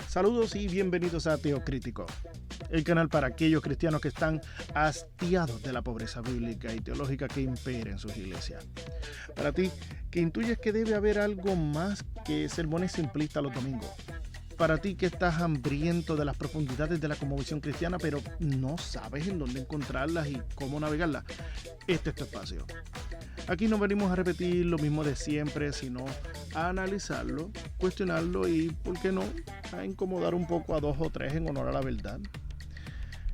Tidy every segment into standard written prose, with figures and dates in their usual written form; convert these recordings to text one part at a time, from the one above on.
Saludos y bienvenidos a Teocrítico, el canal para aquellos cristianos que están hastiados de la pobreza bíblica y teológica que impera en sus iglesias. Para ti, que intuyes que debe haber algo más que sermones simplistas los domingos. Para ti que estás hambriento de las profundidades de la cosmovisión cristiana, pero no sabes en dónde encontrarlas y cómo navegarlas, este es tu espacio. Aquí no venimos a repetir lo mismo de siempre, sino a analizarlo, cuestionarlo y, ¿por qué no?, a incomodar un poco a dos o tres en honor a la verdad.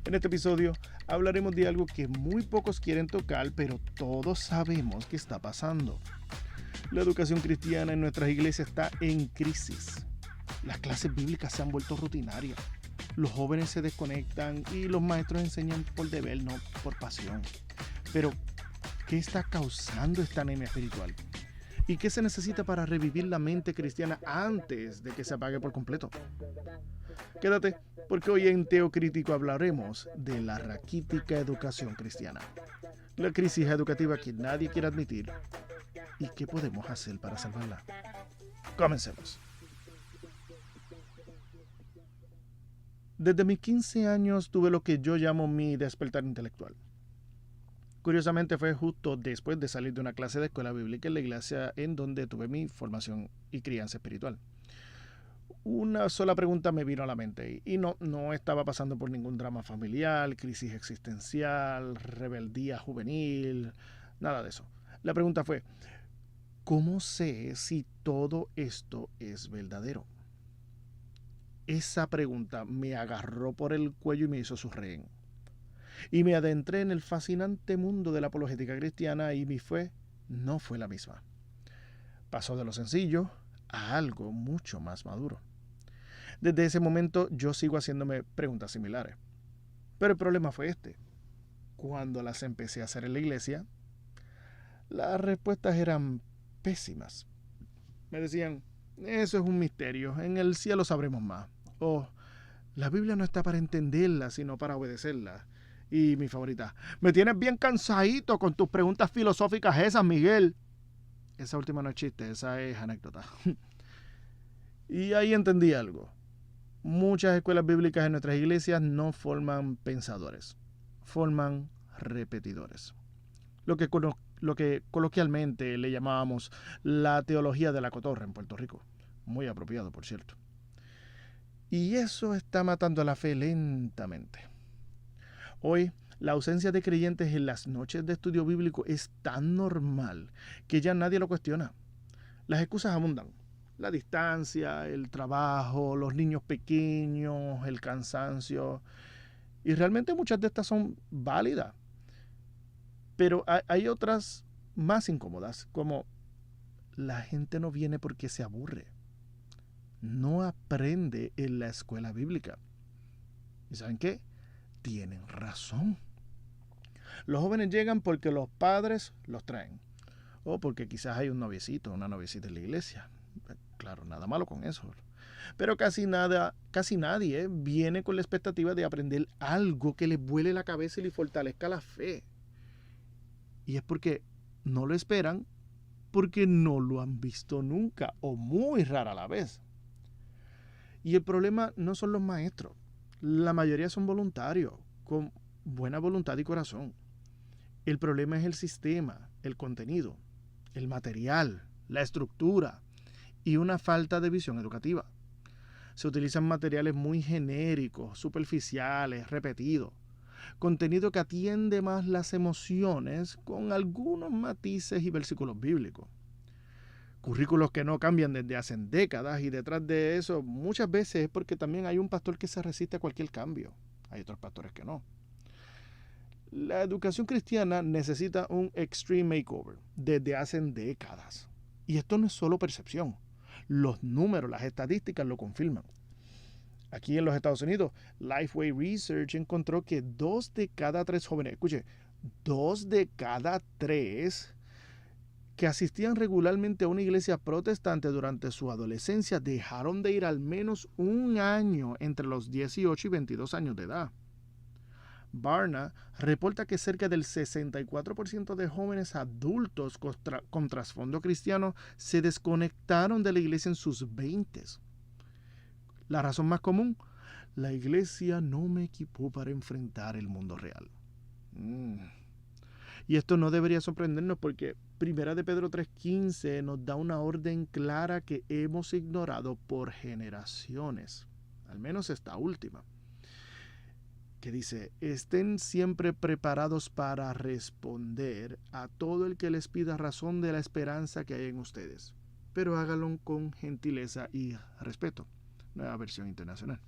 En este episodio hablaremos de algo que muy pocos quieren tocar, pero todos sabemos que está pasando. La educación cristiana en nuestras iglesias está en crisis. Las clases bíblicas se han vuelto rutinarias. Los jóvenes se desconectan y los maestros enseñan por deber, no por pasión. Pero, ¿qué está causando esta anemia espiritual? ¿Y qué se necesita para revivir la mente cristiana antes de que se apague por completo? Quédate, porque hoy en Teocrítico hablaremos de la raquítica educación cristiana, la crisis educativa que nadie quiere admitir y qué podemos hacer para salvarla. Comencemos. Desde mis 15 años tuve lo que yo llamo mi despertar intelectual. Curiosamente fue justo después de salir de una clase de escuela bíblica en la iglesia en donde tuve mi formación y crianza espiritual. Una sola pregunta me vino a la mente y no estaba pasando por ningún drama familiar, crisis existencial, rebeldía juvenil, nada de eso. La pregunta fue, ¿cómo sé si todo esto es verdadero? Esa pregunta me agarró por el cuello y me hizo su rehén. Y me adentré en el fascinante mundo de la apologética cristiana y mi fe no fue la misma. Pasó de lo sencillo a algo mucho más maduro. Desde ese momento yo sigo haciéndome preguntas similares. Pero el problema fue este. Cuando las empecé a hacer en la iglesia, las respuestas eran pésimas. Me decían, eso es un misterio, en el cielo sabremos más. O, la Biblia no está para entenderla, sino para obedecerla. Y mi favorita, me tienes bien cansadito con tus preguntas filosóficas esas, Miguel. Esa última no es chiste, esa es anécdota. Y ahí entendí algo. Muchas escuelas bíblicas en nuestras iglesias no forman pensadores, forman repetidores. Lo que coloquialmente le llamábamos la teología de la cotorra en Puerto Rico. Muy apropiado, por cierto. Y eso está matando a la fe lentamente. Hoy, la ausencia de creyentes en las noches de estudio bíblico es tan normal que ya nadie lo cuestiona. Las excusas abundan. La distancia, el trabajo, los niños pequeños, el cansancio. Y realmente muchas de estas son válidas. Pero hay otras más incómodas, como la gente no viene porque se aburre. No aprende en la escuela bíblica. ¿Y saben qué? Tienen razón. Los jóvenes llegan porque los padres los traen. O porque quizás hay un noviecito o una noviecita en la iglesia. Claro, nada malo con eso. Pero casi nadie viene con la expectativa de aprender algo que les vuele la cabeza y les fortalezca la fe. Y es porque no lo esperan, porque no lo han visto nunca o muy rara la vez. Y el problema no son los maestros. La mayoría son voluntarios, con buena voluntad y corazón. El problema es el sistema, el contenido, el material, la estructura y una falta de visión educativa. Se utilizan materiales muy genéricos, superficiales, repetidos. Contenido que atiende más las emociones con algunos matices y versículos bíblicos. Currículos que no cambian desde hace décadas y detrás de eso muchas veces es porque también hay un pastor que se resiste a cualquier cambio. Hay otros pastores que no. La educación cristiana necesita un extreme makeover desde hace décadas. Y esto no es solo percepción. Los números, las estadísticas lo confirman. Aquí en los Estados Unidos, Lifeway Research encontró que 2 de cada 3 jóvenes, escuche, 2 de cada 3 que asistían regularmente a una iglesia protestante durante su adolescencia dejaron de ir al menos un año entre los 18 y 22 años de edad. Barna reporta que cerca del 64% de jóvenes adultos con trasfondo cristiano se desconectaron de la iglesia en sus 20s. La razón más común: la iglesia no me equipó para enfrentar el mundo real. Y esto no debería sorprendernos porque 1 de Pedro 3:15 nos da una orden clara que hemos ignorado por generaciones, al menos esta última, que dice: estén siempre preparados para responder a todo el que les pida razón de la esperanza que hay en ustedes, pero háganlo con gentileza y respeto. Nueva versión internacional.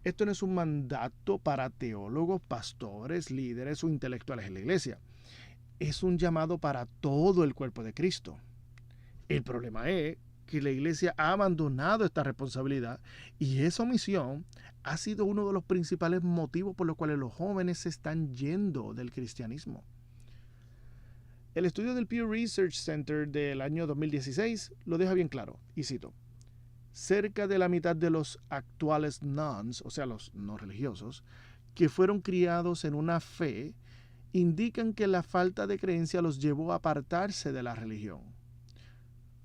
Esto no es un mandato para teólogos, pastores, líderes o intelectuales en la iglesia. Es un llamado para todo el cuerpo de Cristo. El problema es que la iglesia ha abandonado esta responsabilidad y esa omisión ha sido uno de los principales motivos por los cuales los jóvenes se están yendo del cristianismo. El estudio del Pew Research Center del año 2016 lo deja bien claro, y cito: cerca de la mitad de los actuales nones, o sea, los no religiosos, que fueron criados en una fe, indican que la falta de creencia los llevó a apartarse de la religión.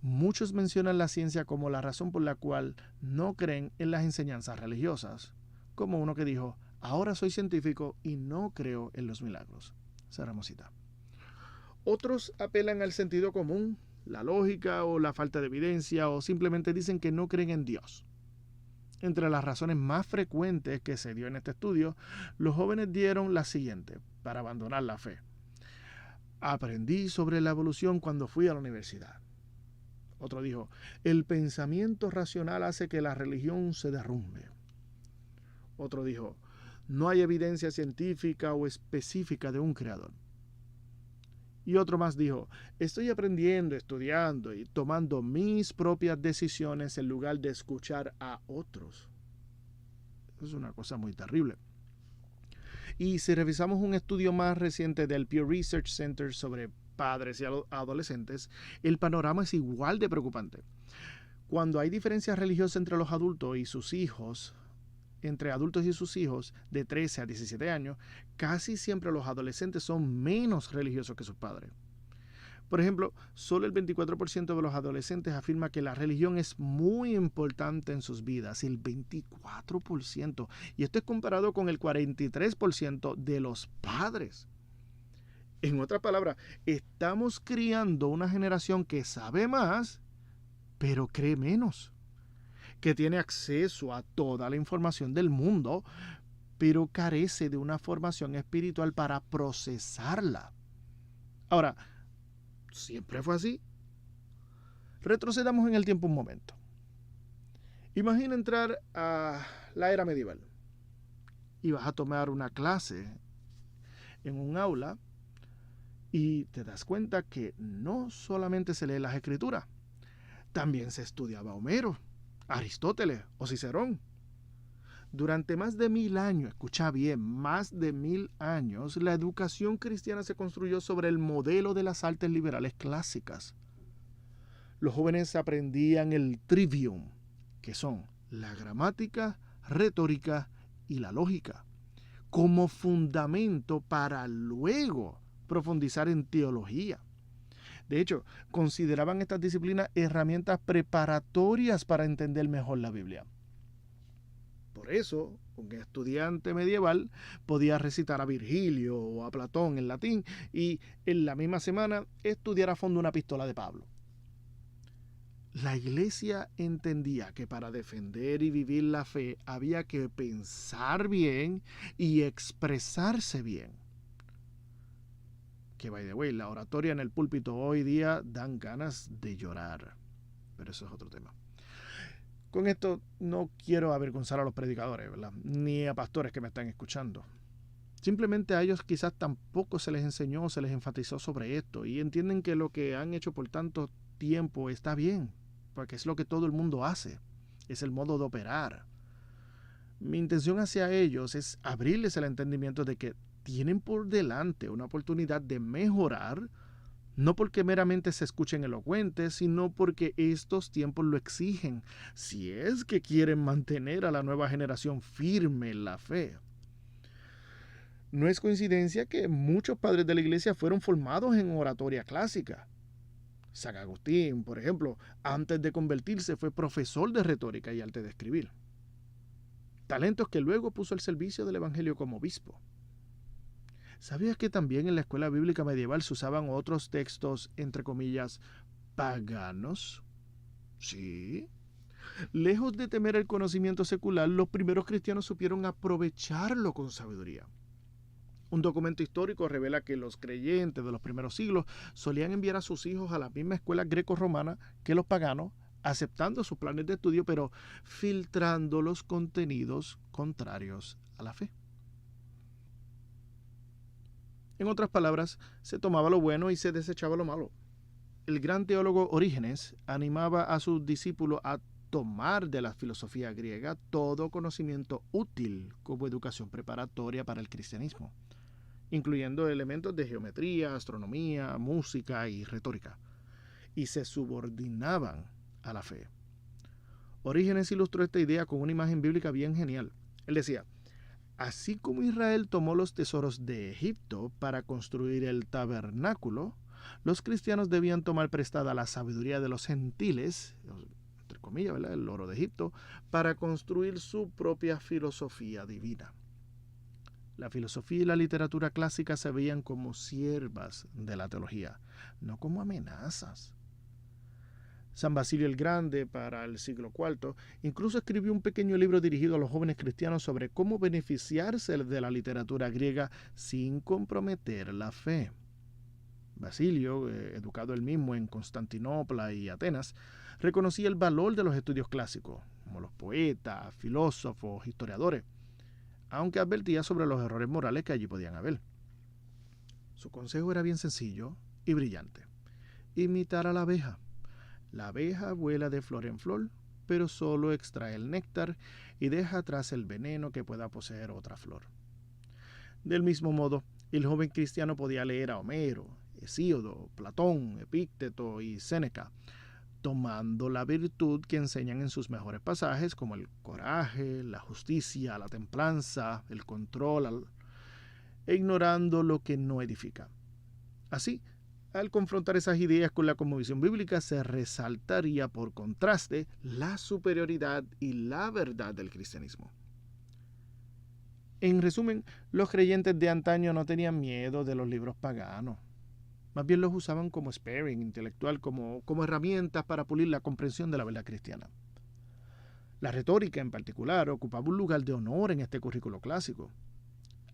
Muchos mencionan la ciencia como la razón por la cual no creen en las enseñanzas religiosas, como uno que dijo: ahora soy científico y no creo en los milagros. Cerramos cita. Otros apelan al sentido común, la lógica o la falta de evidencia, o simplemente dicen que no creen en Dios. Entre las razones más frecuentes que se dio en este estudio, los jóvenes dieron la siguiente para abandonar la fe: aprendí sobre la evolución cuando fui a la universidad. Otro dijo: el pensamiento racional hace que la religión se derrumbe. Otro dijo: no hay evidencia científica o específica de un creador. Y otro más dijo: estoy aprendiendo, estudiando y tomando mis propias decisiones en lugar de escuchar a otros. Es una cosa muy terrible. Y si revisamos un estudio más reciente del Pew Research Center sobre padres y adolescentes, el panorama es igual de preocupante. Cuando hay diferencias religiosas entre los adultos y sus hijos, de 13 a 17 años, casi siempre los adolescentes son menos religiosos que sus padres. Por ejemplo, solo el 24% de los adolescentes afirma que la religión es muy importante en sus vidas, el 24%. Y esto es comparado con el 43% de los padres. En otras palabras, estamos criando una generación que sabe más, pero cree menos, que tiene acceso a toda la información del mundo, pero carece de una formación espiritual para procesarla. Ahora, ¿siempre fue así? Retrocedamos en el tiempo un momento. Imagina entrar a la era medieval y vas a tomar una clase en un aula y te das cuenta que no solamente se lee las escrituras, también se estudiaba Homero, Aristóteles o Cicerón. Durante más de 1000 años, escucha bien, más de 1000 años, la educación cristiana se construyó sobre el modelo de las artes liberales clásicas. Los jóvenes aprendían el trivium, que son la gramática, retórica y la lógica, como fundamento para luego profundizar en teología. De hecho, consideraban estas disciplinas herramientas preparatorias para entender mejor la Biblia. Por eso, un estudiante medieval podía recitar a Virgilio o a Platón en latín y en la misma semana estudiar a fondo una epístola de Pablo. La iglesia entendía que para defender y vivir la fe había que pensar bien y expresarse bien. Que, by the way, la oratoria en el púlpito hoy día dan ganas de llorar. Pero eso es otro tema. Con esto no quiero avergonzar a los predicadores, ¿verdad? Ni a pastores que me están escuchando. Simplemente a ellos quizás tampoco se les enseñó, se les enfatizó sobre esto y entienden que lo que han hecho por tanto tiempo está bien, porque es lo que todo el mundo hace, es el modo de operar. Mi intención hacia ellos es abrirles el entendimiento de que tienen por delante una oportunidad de mejorar, no porque meramente se escuchen elocuentes, sino porque estos tiempos lo exigen, si es que quieren mantener a la nueva generación firme en la fe. No es coincidencia que muchos padres de la iglesia fueron formados en oratoria clásica. San Agustín, por ejemplo, antes de convertirse fue profesor de retórica y arte de escribir. Talentos que luego puso al servicio del evangelio como obispo. ¿Sabías que también en la escuela bíblica medieval se usaban otros textos, entre comillas, paganos? Sí. Lejos de temer el conocimiento secular, los primeros cristianos supieron aprovecharlo con sabiduría. Un documento histórico revela que los creyentes de los primeros siglos solían enviar a sus hijos a la misma escuela greco-romana que los paganos, aceptando sus planes de estudio, pero filtrando los contenidos contrarios a la fe. En otras palabras, se tomaba lo bueno y se desechaba lo malo. El gran teólogo Orígenes animaba a sus discípulos a tomar de la filosofía griega todo conocimiento útil como educación preparatoria para el cristianismo, incluyendo elementos de geometría, astronomía, música y retórica, y se subordinaban a la fe. Orígenes ilustró esta idea con una imagen bíblica bien genial. Él decía: así como Israel tomó los tesoros de Egipto para construir el tabernáculo, los cristianos debían tomar prestada la sabiduría de los gentiles, entre comillas, ¿verdad?, el oro de Egipto, para construir su propia filosofía divina. La filosofía y la literatura clásica se veían como siervas de la teología, no como amenazas. San Basilio el Grande, para el siglo IV, incluso escribió un pequeño libro dirigido a los jóvenes cristianos sobre cómo beneficiarse de la literatura griega sin comprometer la fe. Basilio, educado él mismo en Constantinopla y Atenas, reconocía el valor de los estudios clásicos, como los poetas, filósofos, historiadores, aunque advertía sobre los errores morales que allí podían haber. Su consejo era bien sencillo y brillante: imitar a la abeja. La abeja vuela de flor en flor, pero solo extrae el néctar y deja atrás el veneno que pueda poseer otra flor. Del mismo modo, el joven cristiano podía leer a Homero, Hesíodo, Platón, Epícteto y Séneca, tomando la virtud que enseñan en sus mejores pasajes, como el coraje, la justicia, la templanza, el control, e ignorando lo que no edifica. Así, al confrontar esas ideas con la cosmovisión bíblica, se resaltaría por contraste la superioridad y la verdad del cristianismo. En resumen, los creyentes de antaño no tenían miedo de los libros paganos. Más bien los usaban como sparring intelectual, como herramientas para pulir la comprensión de la verdad cristiana. La retórica, en particular, ocupaba un lugar de honor en este currículo clásico.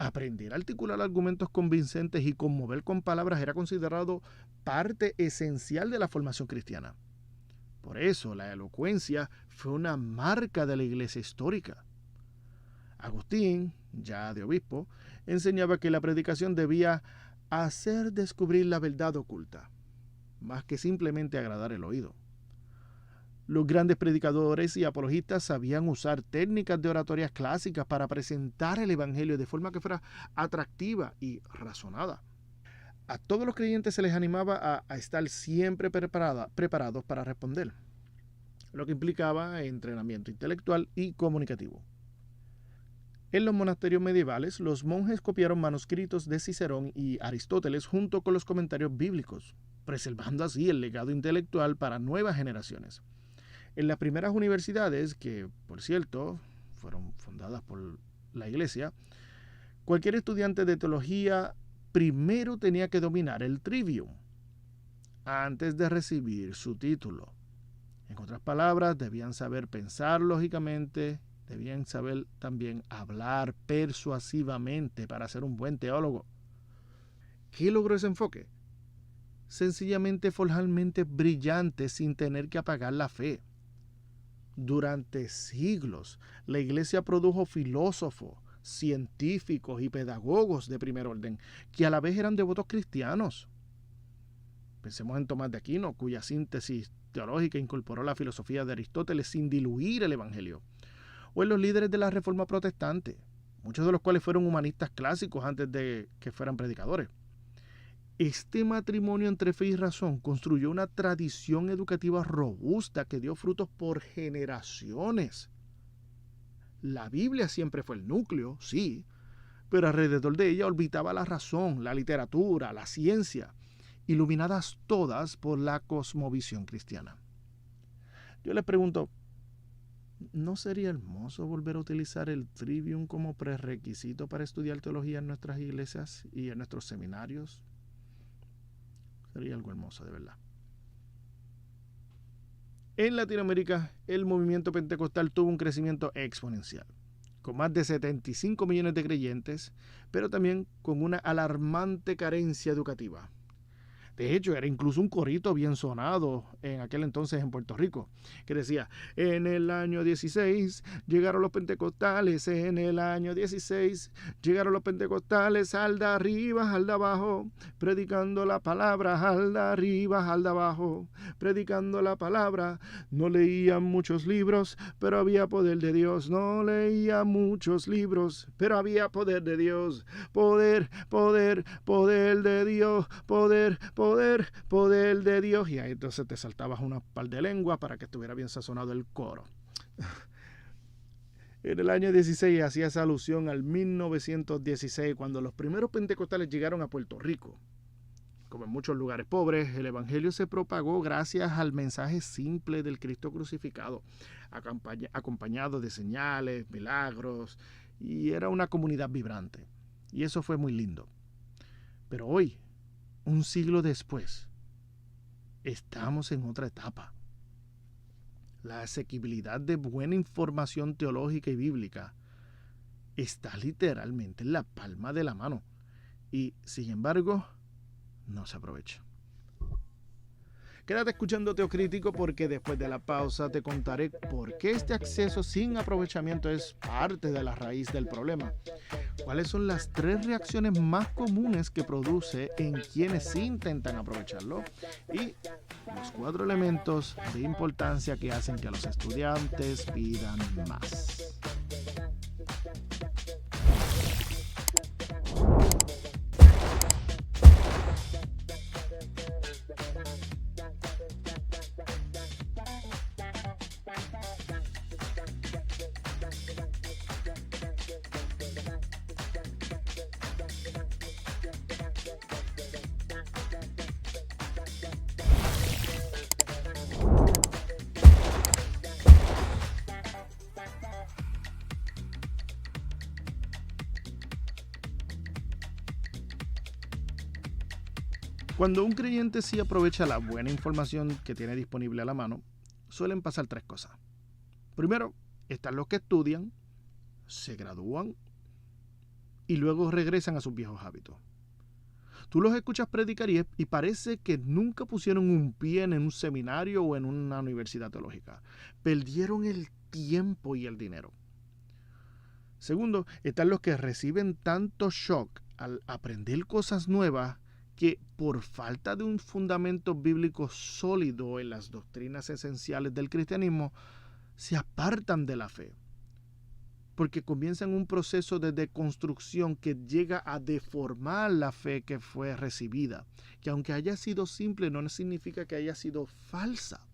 Aprender a articular argumentos convincentes y conmover con palabras era considerado parte esencial de la formación cristiana. Por eso, la elocuencia fue una marca de la iglesia histórica. Agustín, ya de obispo, enseñaba que la predicación debía hacer descubrir la verdad oculta, más que simplemente agradar el oído. Los grandes predicadores y apologistas sabían usar técnicas de oratorias clásicas para presentar el evangelio de forma que fuera atractiva y razonada. A todos los creyentes se les animaba a estar siempre preparados para responder, lo que implicaba entrenamiento intelectual y comunicativo. En los monasterios medievales, los monjes copiaron manuscritos de Cicerón y Aristóteles junto con los comentarios bíblicos, preservando así el legado intelectual para nuevas generaciones. En las primeras universidades, que por cierto fueron fundadas por la Iglesia, cualquier estudiante de teología primero tenía que dominar el trivium antes de recibir su título. En otras palabras, debían saber pensar lógicamente, debían saber también hablar persuasivamente para ser un buen teólogo. ¿Qué logró ese enfoque? Sencillamente forjar mentes brillantes sin tener que apagar la fe. Durante siglos, la Iglesia produjo filósofos, científicos y pedagogos de primer orden, que a la vez eran devotos cristianos. Pensemos en Tomás de Aquino, cuya síntesis teológica incorporó la filosofía de Aristóteles sin diluir el Evangelio. O en los líderes de la Reforma Protestante, muchos de los cuales fueron humanistas clásicos antes de que fueran predicadores. Este matrimonio entre fe y razón construyó una tradición educativa robusta que dio frutos por generaciones. La Biblia siempre fue el núcleo, sí, pero alrededor de ella orbitaba la razón, la literatura, la ciencia, iluminadas todas por la cosmovisión cristiana. Yo les pregunto, ¿no sería hermoso volver a utilizar el Trivium como prerequisito para estudiar teología en nuestras iglesias y en nuestros seminarios? Sería algo hermoso, de verdad. En Latinoamérica, el movimiento pentecostal tuvo un crecimiento exponencial, con más de 75 millones de creyentes, pero también con una alarmante carencia educativa. De hecho, era incluso un corito bien sonado en aquel entonces en Puerto Rico, que decía, en el año 16 llegaron los pentecostales, en el año 16 llegaron los pentecostales, al de arriba, al de abajo, predicando la palabra, al de arriba, al de abajo, predicando la palabra. No leían muchos libros, pero había poder de Dios. No leía muchos libros, pero había poder de Dios. Poder, poder, poder de Dios, poder, poder, poder de Dios. Y ahí entonces te saltabas una par de lenguas para que estuviera bien sazonado el coro. En el año 16 hacía esa alusión al 1916, cuando los primeros pentecostales llegaron a Puerto Rico. Como en muchos lugares pobres, el evangelio se propagó gracias al mensaje simple del Cristo crucificado, acompañado de señales, milagros, y era una comunidad vibrante. Y eso fue muy lindo. Pero hoy, un siglo después, estamos en otra etapa. La asequibilidad de buena información teológica y bíblica está literalmente en la palma de la mano y, sin embargo, no se aprovecha. Quédate escuchando Teocrítico, porque después de la pausa te contaré por qué este acceso sin aprovechamiento es parte de la raíz del problema. ¿Cuáles son las 3 reacciones más comunes que produce en quienes intentan aprovecharlo? Y los 4 elementos de importancia que hacen que los estudiantes pidan más. Cuando un creyente sí aprovecha la buena información que tiene disponible a la mano, suelen pasar 3 cosas. Primero, están los que estudian, se gradúan y luego regresan a sus viejos hábitos. Tú los escuchas predicar y parece que nunca pusieron un pie en un seminario o en una universidad teológica. Perdieron el tiempo y el dinero. Segundo, están los que reciben tanto shock al aprender cosas nuevas que por falta de un fundamento bíblico sólido en las doctrinas esenciales del cristianismo, se apartan de la fe, porque comienzan un proceso de deconstrucción que llega a deformar la fe que fue recibida, que aunque haya sido simple, no significa que haya sido falsa.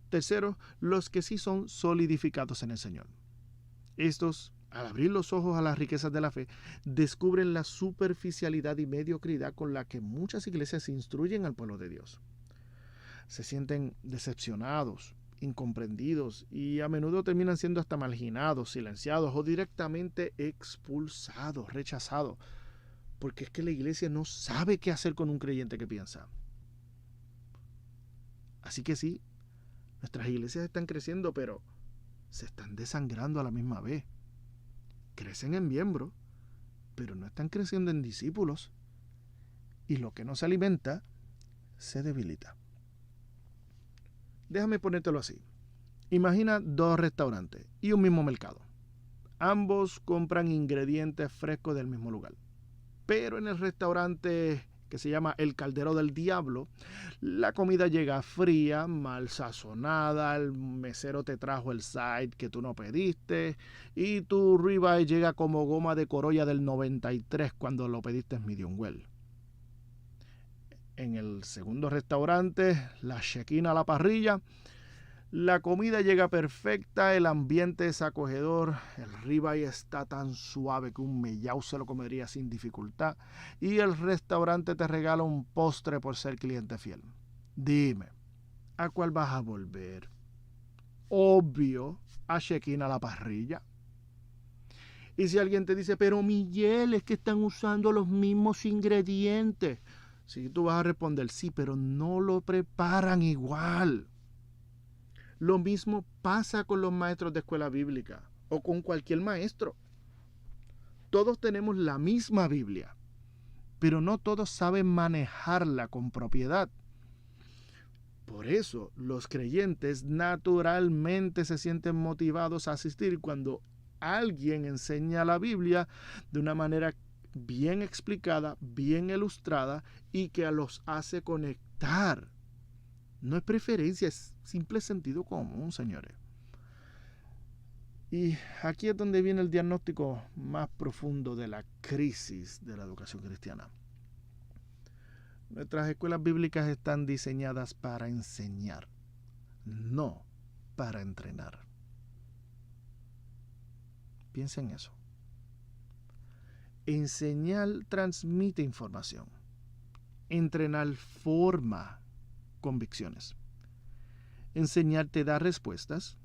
Tercero, los que sí son solidificados en el Señor. Estos, al abrir los ojos a las riquezas de la fe, descubren la superficialidad y mediocridad con la que muchas iglesias instruyen al pueblo de Dios. Se sienten decepcionados, incomprendidos y a menudo terminan siendo hasta marginados, silenciados o directamente expulsados, rechazados, porque es que la iglesia no sabe qué hacer con un creyente que piensa. Así que sí, nuestras iglesias están creciendo, pero se están desangrando a la misma vez. Crecen en miembros, pero no están creciendo en discípulos. Y lo que no se alimenta, se debilita. Déjame ponértelo así. Imagina 2 restaurantes y un mismo mercado. Ambos compran ingredientes frescos del mismo lugar. Pero en el restaurante que se llama El Caldero del Diablo, la comida llega fría, mal sazonada, el mesero te trajo el side que tú no pediste y tu ribeye llega como goma de Corolla del 93 cuando lo pediste medium well. En el segundo restaurante, la chequina a la parrilla, La comida llega perfecta, el ambiente es acogedor, el ribeye está tan suave que un mellao se lo comería sin dificultad y el restaurante te regala un postre por ser cliente fiel. Dime, ¿a cuál vas a volver? Obvio, a check-in a la parrilla. Y si alguien te dice, pero Miguel, es que están usando los mismos ingredientes. Sí, tú vas a responder, sí, pero no lo preparan igual. Lo mismo pasa con los maestros de escuela bíblica o con cualquier maestro. Todos tenemos la misma Biblia, pero no todos saben manejarla con propiedad. Por eso los creyentes naturalmente se sienten motivados a asistir cuando alguien enseña la Biblia de una manera bien explicada, bien ilustrada y que los hace conectar. No es preferencia, es simple sentido común, señores. Y aquí es donde viene el diagnóstico más profundo de la crisis de la educación cristiana. Nuestras escuelas bíblicas están diseñadas para enseñar, no para entrenar. Piensa en eso. Enseñar transmite información. Entrenar forma convicciones. Enseñar te da respuestas.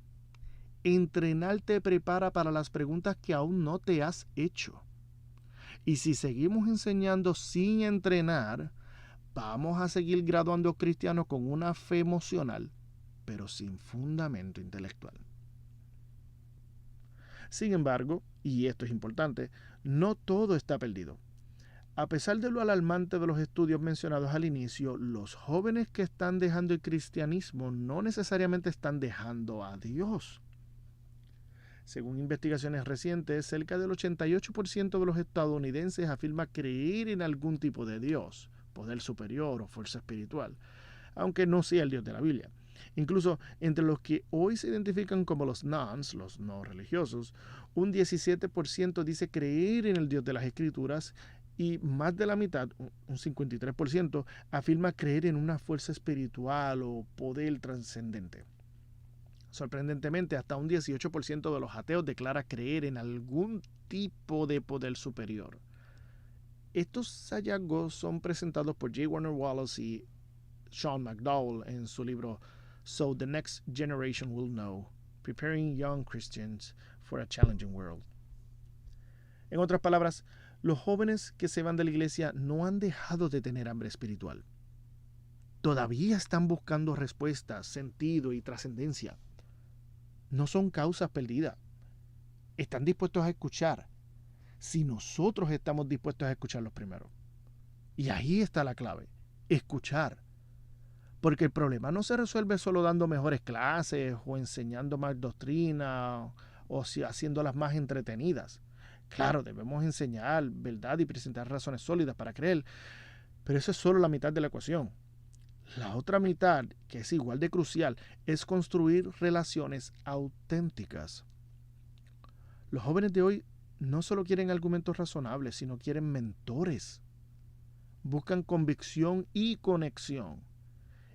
Entrenar te prepara para las preguntas que aún no te has hecho. Y si seguimos enseñando sin entrenar, vamos a seguir graduando cristianos con una fe emocional, pero sin fundamento intelectual. Sin embargo, y esto es importante, no todo está perdido. A pesar de lo alarmante de los estudios mencionados al inicio, los jóvenes que están dejando el cristianismo no necesariamente están dejando a Dios. Según investigaciones recientes, cerca del 88% de los estadounidenses afirma creer en algún tipo de Dios, poder superior o fuerza espiritual, aunque no sea el Dios de la Biblia. Incluso entre los que hoy se identifican como los nones, los no religiosos, un 17% dice creer en el Dios de las Escrituras y más de la mitad, un 53%, afirma creer en una fuerza espiritual o poder trascendente. Sorprendentemente, hasta un 18% de los ateos declara creer en algún tipo de poder superior. Estos hallazgos son presentados por J. Warner Wallace y Sean McDowell en su libro So the Next Generation Will Know, Preparing Young Christians for a Challenging World. En otras palabras, los jóvenes que se van de la iglesia no han dejado de tener hambre espiritual. Todavía están buscando respuestas, sentido y trascendencia. No son causas perdidas. Están dispuestos a escuchar. Si nosotros estamos dispuestos a escucharlos primero. Y ahí está la clave. Escuchar. Porque el problema no se resuelve solo dando mejores clases o enseñando más doctrina o haciéndolas más entretenidas. Claro, debemos enseñar verdad y presentar razones sólidas para creer, pero eso es solo la mitad de la ecuación. La otra mitad, que es igual de crucial, es construir relaciones auténticas. Los jóvenes de hoy no solo quieren argumentos razonables, sino quieren mentores. Buscan convicción y conexión.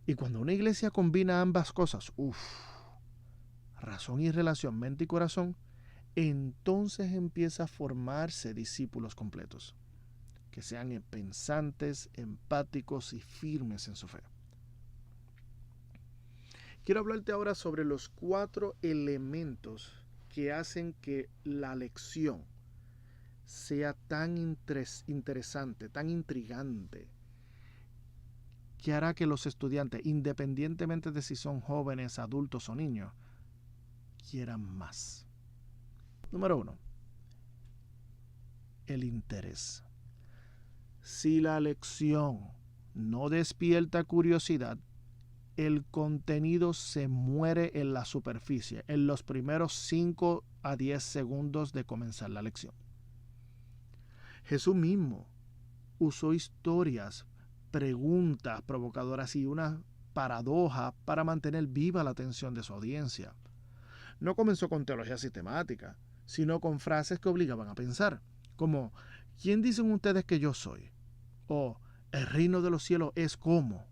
Y cuando una iglesia combina ambas cosas, razón y relación, mente y corazón, entonces empieza a formarse discípulos completos, que sean pensantes, empáticos y firmes en su fe. Quiero hablarte ahora sobre los 4 elementos que hacen que la lección sea tan interesante, tan intrigante, que hará que los estudiantes, independientemente de si son jóvenes, adultos o niños, quieran más. Número 1. El interés. Si la lección no despierta curiosidad, el contenido se muere en la superficie, en los primeros 5 a 10 segundos de comenzar la lección. Jesús mismo usó historias, preguntas provocadoras y una paradoja para mantener viva la atención de su audiencia. No comenzó con teología sistemática, sino con frases que obligaban a pensar, como ¿quién dicen ustedes que yo soy? O ¿el reino de los cielos es como?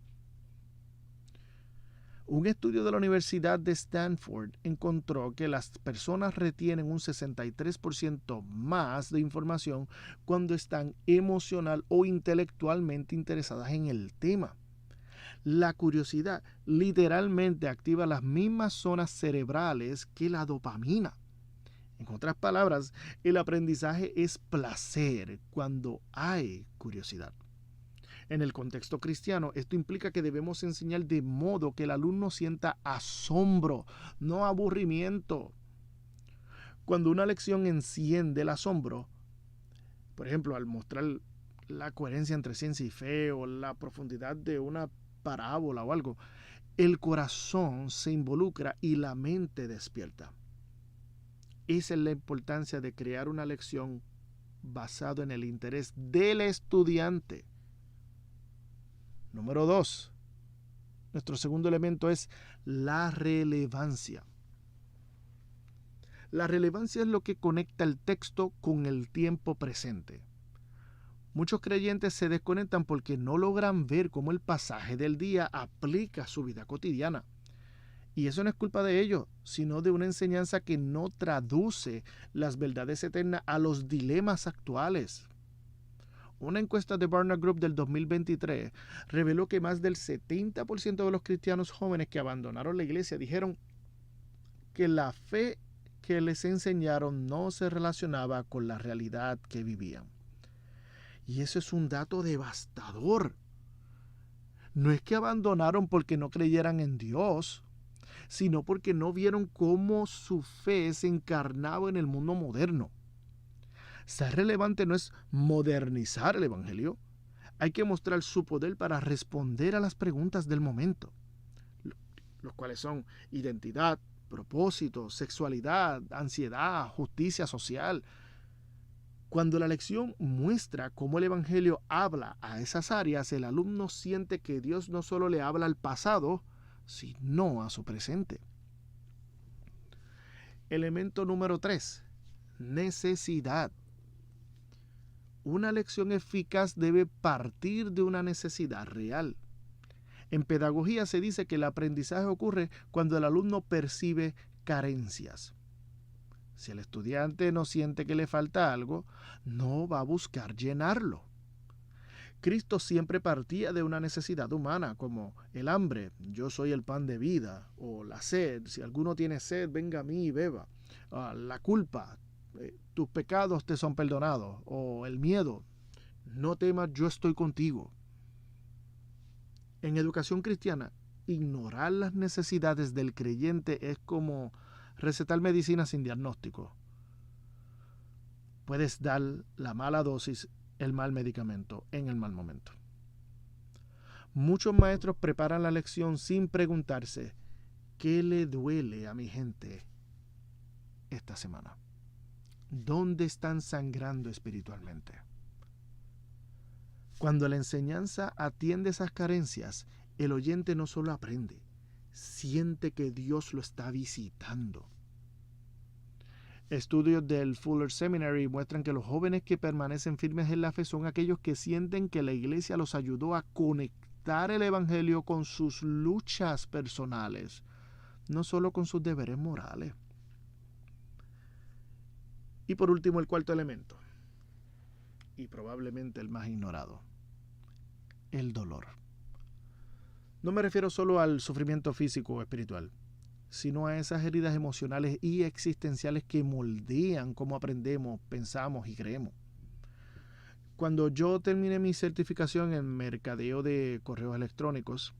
Un estudio de la Universidad de Stanford encontró que las personas retienen un 63% más de información cuando están emocional o intelectualmente interesadas en el tema. La curiosidad literalmente activa las mismas zonas cerebrales que la dopamina. En otras palabras, el aprendizaje es placer cuando hay curiosidad. En el contexto cristiano, esto implica que debemos enseñar de modo que el alumno sienta asombro, no aburrimiento. Cuando una lección enciende el asombro, por ejemplo, al mostrar la coherencia entre ciencia y fe o la profundidad de una parábola o algo, el corazón se involucra y la mente despierta. Esa es la importancia de crear una lección basada en el interés del estudiante. Número 2. Nuestro segundo elemento es la relevancia. La relevancia es lo que conecta el texto con el tiempo presente. Muchos creyentes se desconectan porque no logran ver cómo el pasaje del día aplica a su vida cotidiana. Y eso no es culpa de ellos, sino de una enseñanza que no traduce las verdades eternas a los dilemas actuales. Una encuesta de Barna Group del 2023 reveló que más del 70% de los cristianos jóvenes que abandonaron la iglesia dijeron que la fe que les enseñaron no se relacionaba con la realidad que vivían. Y eso es un dato devastador. No es que abandonaron porque no creyeran en Dios, sino porque no vieron cómo su fe se encarnaba en el mundo moderno. Ser relevante no es modernizar el Evangelio. Hay que mostrar su poder para responder a las preguntas del momento, los cuales son identidad, propósito, sexualidad, ansiedad, justicia social. Cuando la lección muestra cómo el Evangelio habla a esas áreas, el alumno siente que Dios no solo le habla al pasado, sino a su presente. Elemento número 3. Necesidad. Una lección eficaz debe partir de una necesidad real. En pedagogía se dice que el aprendizaje ocurre cuando el alumno percibe carencias. Si el estudiante no siente que le falta algo, no va a buscar llenarlo. Cristo siempre partía de una necesidad humana, como el hambre, yo soy el pan de vida, o la sed, si alguno tiene sed, venga a mí y beba. La culpa, tus pecados te son perdonados, o el miedo, no temas, yo estoy contigo. En educación cristiana, ignorar las necesidades del creyente es como recetar medicina sin diagnóstico. Puedes dar la mala dosis, el mal medicamento, en el mal momento. Muchos maestros preparan la lección sin preguntarse, ¿qué le duele a mi gente esta semana? ¿Dónde están sangrando espiritualmente? Cuando la enseñanza atiende esas carencias, el oyente no solo aprende, siente que Dios lo está visitando. Estudios del Fuller Seminary muestran que los jóvenes que permanecen firmes en la fe son aquellos que sienten que la iglesia los ayudó a conectar el evangelio con sus luchas personales, no solo con sus deberes morales. Y por último, el cuarto elemento, y probablemente el más ignorado, el dolor. No me refiero solo al sufrimiento físico o espiritual, sino a esas heridas emocionales y existenciales que moldean cómo aprendemos, pensamos y creemos. Cuando yo terminé mi certificación en mercadeo de correos electrónicos,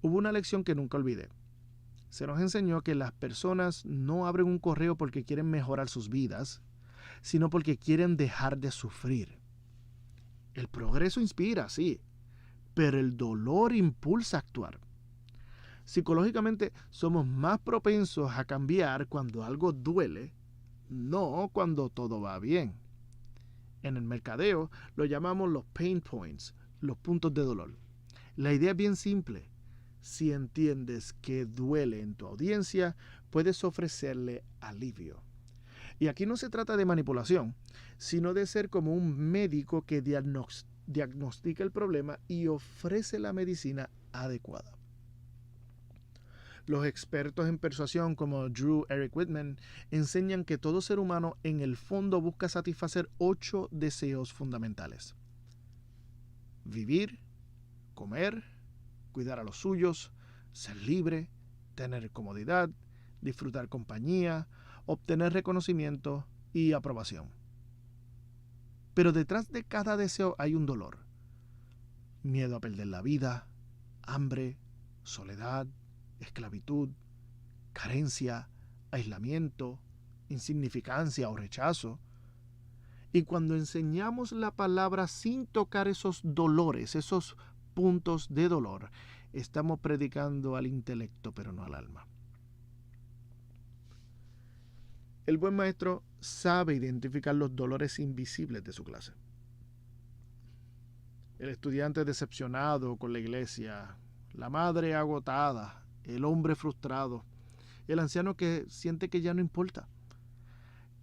hubo una lección que nunca olvidé. Se nos enseñó que las personas no abren un correo porque quieren mejorar sus vidas, sino porque quieren dejar de sufrir. El progreso inspira, sí, pero el dolor impulsa a actuar. Psicológicamente somos más propensos a cambiar cuando algo duele, no cuando todo va bien. En el mercadeo lo llamamos los pain points, los puntos de dolor. La idea es bien simple. Si entiendes que duele en tu audiencia, puedes ofrecerle alivio. Y aquí no se trata de manipulación, sino de ser como un médico que diagnostica el problema y ofrece la medicina adecuada. Los expertos en persuasión como Drew Eric Whitman enseñan que todo ser humano en el fondo busca satisfacer 8 deseos fundamentales: vivir, comer, cuidar a los suyos, ser libre, tener comodidad, disfrutar compañía, obtener reconocimiento y aprobación. Pero detrás de cada deseo hay un dolor: miedo a perder la vida, hambre, soledad, esclavitud, carencia, aislamiento, insignificancia o rechazo. Y cuando enseñamos la palabra sin tocar esos dolores, esos puntos de dolor, estamos predicando al intelecto pero no al alma. El buen maestro sabe identificar los dolores invisibles de su clase. El estudiante decepcionado con la iglesia, la madre agotada, el hombre frustrado, el anciano que siente que ya no importa.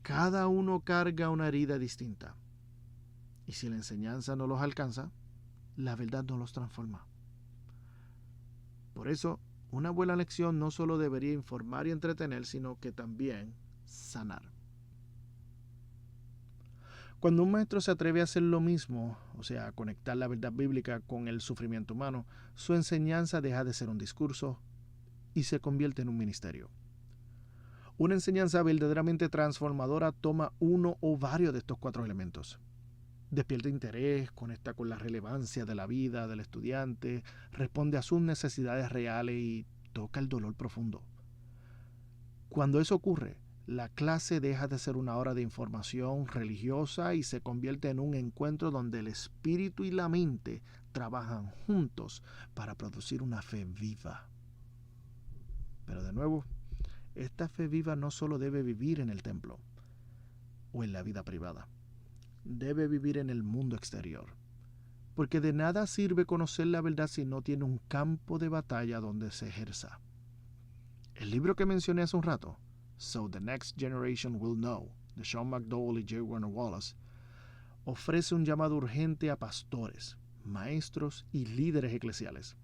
Cada uno carga una herida distinta. Y si la enseñanza no los alcanza, la verdad no los transforma. Por eso, una buena lección no solo debería informar y entretener, sino que también sanar. Cuando un maestro se atreve a hacer lo mismo, o sea, a conectar la verdad bíblica con el sufrimiento humano, su enseñanza deja de ser un discurso y se convierte en un ministerio. Una enseñanza verdaderamente transformadora toma uno o varios de estos 4 elementos. Despierta interés, conecta con la relevancia de la vida del estudiante, responde a sus necesidades reales y toca el dolor profundo. Cuando eso ocurre, la clase deja de ser una hora de información religiosa y se convierte en un encuentro donde el espíritu y la mente trabajan juntos para producir una fe viva. Pero de nuevo, esta fe viva no solo debe vivir en el templo o en la vida privada, debe vivir en el mundo exterior. Porque de nada sirve conocer la verdad si no tiene un campo de batalla donde se ejerza. El libro que mencioné hace un rato, So the Next Generation Will Know, de Sean McDowell y J. Warner Wallace, ofrece un llamado urgente a pastores, maestros y líderes eclesiales.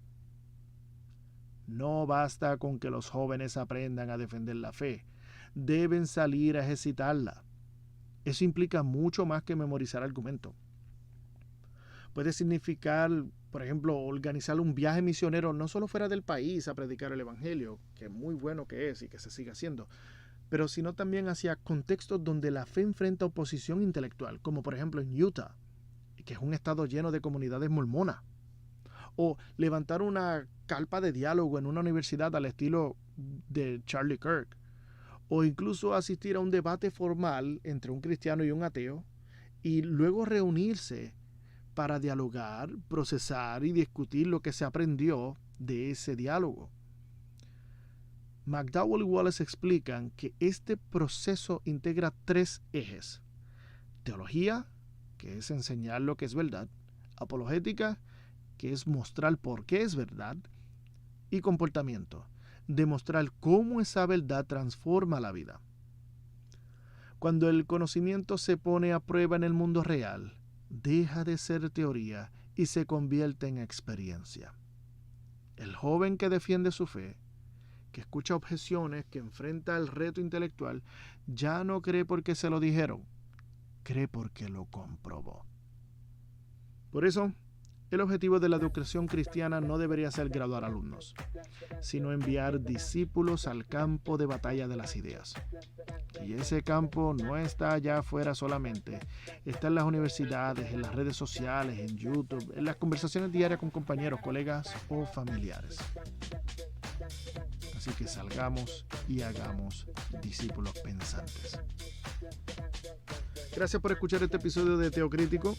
No basta con que los jóvenes aprendan a defender la fe, deben salir a ejercitarla. Eso implica mucho más que memorizar argumentos. Puede significar, por ejemplo, organizar un viaje misionero no solo fuera del país a predicar el evangelio, que es muy bueno que es y que se sigue haciendo, pero sino también hacia contextos donde la fe enfrenta oposición intelectual, como por ejemplo en Utah, que es un estado lleno de comunidades mormonas. O levantar una carpa de diálogo en una universidad al estilo de Charlie Kirk. O incluso asistir a un debate formal entre un cristiano y un ateo y luego reunirse para dialogar, procesar y discutir lo que se aprendió de ese diálogo. McDowell y Wallace explican que este proceso integra 3 ejes: teología, que es enseñar lo que es verdad; apologética, que es mostrar por qué es verdad; y comportamiento, demostrar cómo esa verdad transforma la vida. Cuando el conocimiento se pone a prueba en el mundo real, deja de ser teoría y se convierte en experiencia. El joven que defiende su fe, que escucha objeciones, que enfrenta el reto intelectual, ya no cree porque se lo dijeron, cree porque lo comprobó. Por eso, el objetivo de la educación cristiana no debería ser graduar alumnos, sino enviar discípulos al campo de batalla de las ideas. Y ese campo no está allá afuera solamente, está en las universidades, en las redes sociales, en YouTube, en las conversaciones diarias con compañeros, colegas o familiares. Así que salgamos y hagamos discípulos pensantes. Gracias por escuchar este episodio de Teocrítico.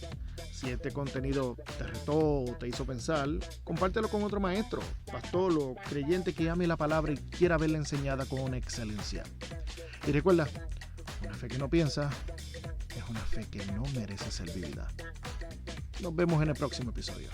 Si este contenido te retó o te hizo pensar, compártelo con otro maestro, pastor o creyente que ame la palabra y quiera verla enseñada con excelencia. Y recuerda, una fe que no piensa es una fe que no merece ser vivida. Nos vemos en el próximo episodio.